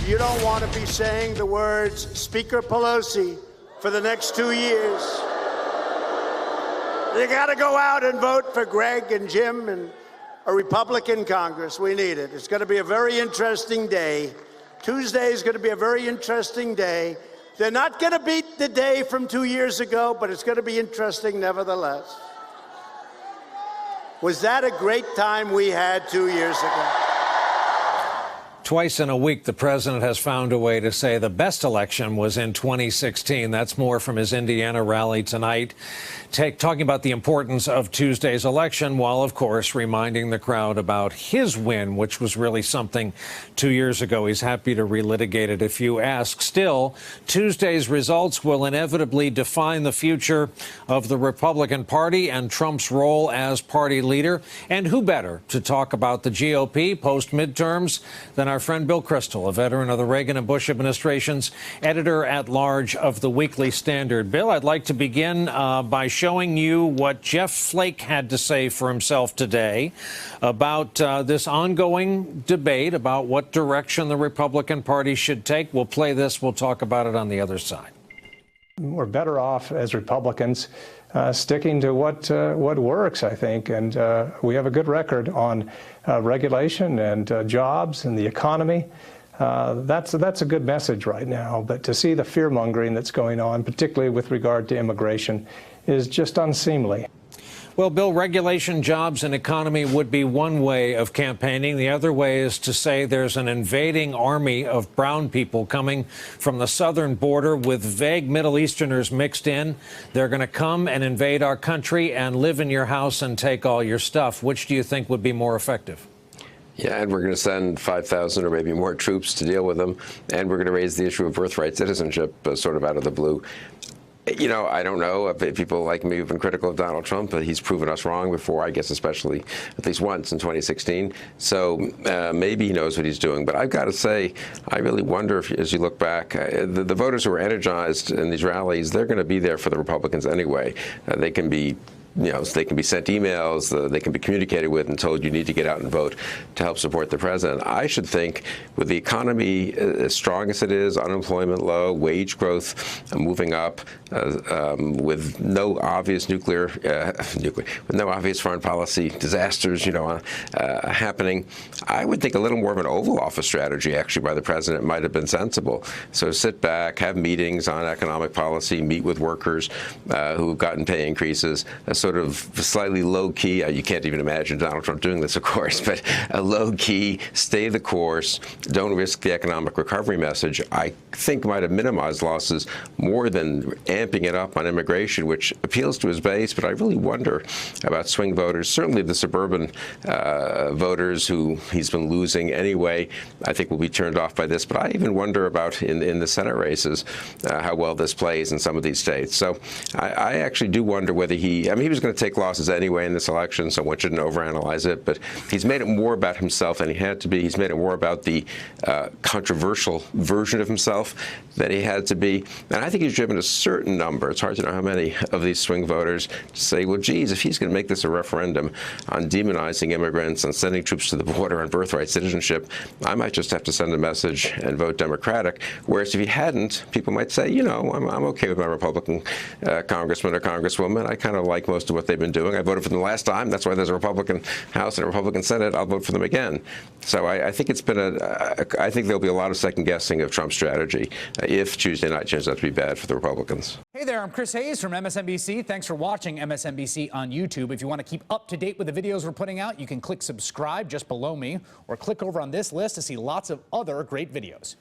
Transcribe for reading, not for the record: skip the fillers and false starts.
you don't want to be saying the words Speaker Pelosi for the next 2 years. You got to go out and vote for Greg and Jim and a Republican Congress. We need it. It's going to be a very interesting day. Tuesday is going to be a very interesting day. They're not going to beat the day from 2 years ago, but it's going to be interesting nevertheless. Was that a great time we had 2 years ago? Twice in a week, the president has found a way to say the best election was in 2016. That's more from his Indiana rally tonight, talking about the importance of Tuesday's election, while, of course, reminding the crowd about his win, which was really something 2 years ago. He's happy to relitigate it if you ask. Still, Tuesday's results will inevitably define the future of the Republican Party and Trump's role as party leader. And who better to talk about the GOP post-midterms than our friend Bill Kristol, a veteran of the Reagan and Bush administrations, editor-at-large of the Weekly Standard. Bill, I'd like to begin by showing you what Jeff Flake had to say for himself today about this ongoing debate about what direction the Republican Party should take. We'll play this. We'll talk about it on the other side. We're better off as Republicans sticking to what works, I think, and we have a good record on regulation and jobs and the economy. That's a good message right now, but to see the fear-mongering that's going on, particularly with regard to immigration, is just unseemly. Well, Bill, regulation, jobs, and economy would be one way of campaigning. The other way is to say there's an invading army of brown people coming from the southern border with vague Middle Easterners mixed in. They're going to come and invade our country and live in your house and take all your stuff. Which do you think would be more effective? Yeah, and we're going to send 5,000 or maybe more troops to deal with them. And we're going to raise the issue of birthright citizenship sort of out of the blue. You know, I don't know if people like me who've been critical of Donald Trump, but he's proven us wrong before, I guess, especially at least once in 2016. So maybe he knows what he's doing. But I've got to say, I really wonder if, as you look back, the voters who are energized in these rallies, they're going to be there for the Republicans anyway. They can be they can be sent emails, they can be communicated with and told you need to get out and vote to help support the president. I should think with the economy as strong as it is, unemployment low, wage growth moving up, with no obvious with no obvious foreign policy disasters, happening, I would think a little more of an Oval Office strategy actually by the president might have been sensible. So sit back, have meetings on economic policy, meet with workers who've gotten pay increases, sort of slightly low-key, you can't even imagine Donald Trump doing this, of course, but a low-key, stay the course, don't risk the economic recovery message, I think might have minimized losses more than amping it up on immigration, which appeals to his base, but I really wonder about swing voters, certainly the suburban voters who he's been losing anyway, I think will be turned off by this, but I even wonder about in the Senate races how well this plays in some of these states. So I actually do wonder whether he was going to take losses anyway in this election, so one shouldn't overanalyze it. But he's made it more about himself than he had to be. He's made it more about the controversial version of himself than he had to be. And I think he's driven a certain number, it's hard to know how many, of these swing voters to say, well, geez, if he's going to make this a referendum on demonizing immigrants, on sending troops to the border, on birthright citizenship, I might just have to send a message and vote Democratic. Whereas if he hadn't, people might say, I'm okay with my Republican congressman or congresswoman. I kind of like most of what they've been doing. I voted for them the last time. That's why there's a Republican House and a Republican Senate. I'll vote for them again. So I think it's been I think there'll be a lot of second guessing of Trump's strategy if Tuesday night turns out to be bad for the Republicans. Hey there, I'm Chris Hayes from MSNBC. Thanks for watching MSNBC on YouTube. If you want to keep up to date with the videos we're putting out, you can click subscribe just below me or click over on this list to see lots of other great videos.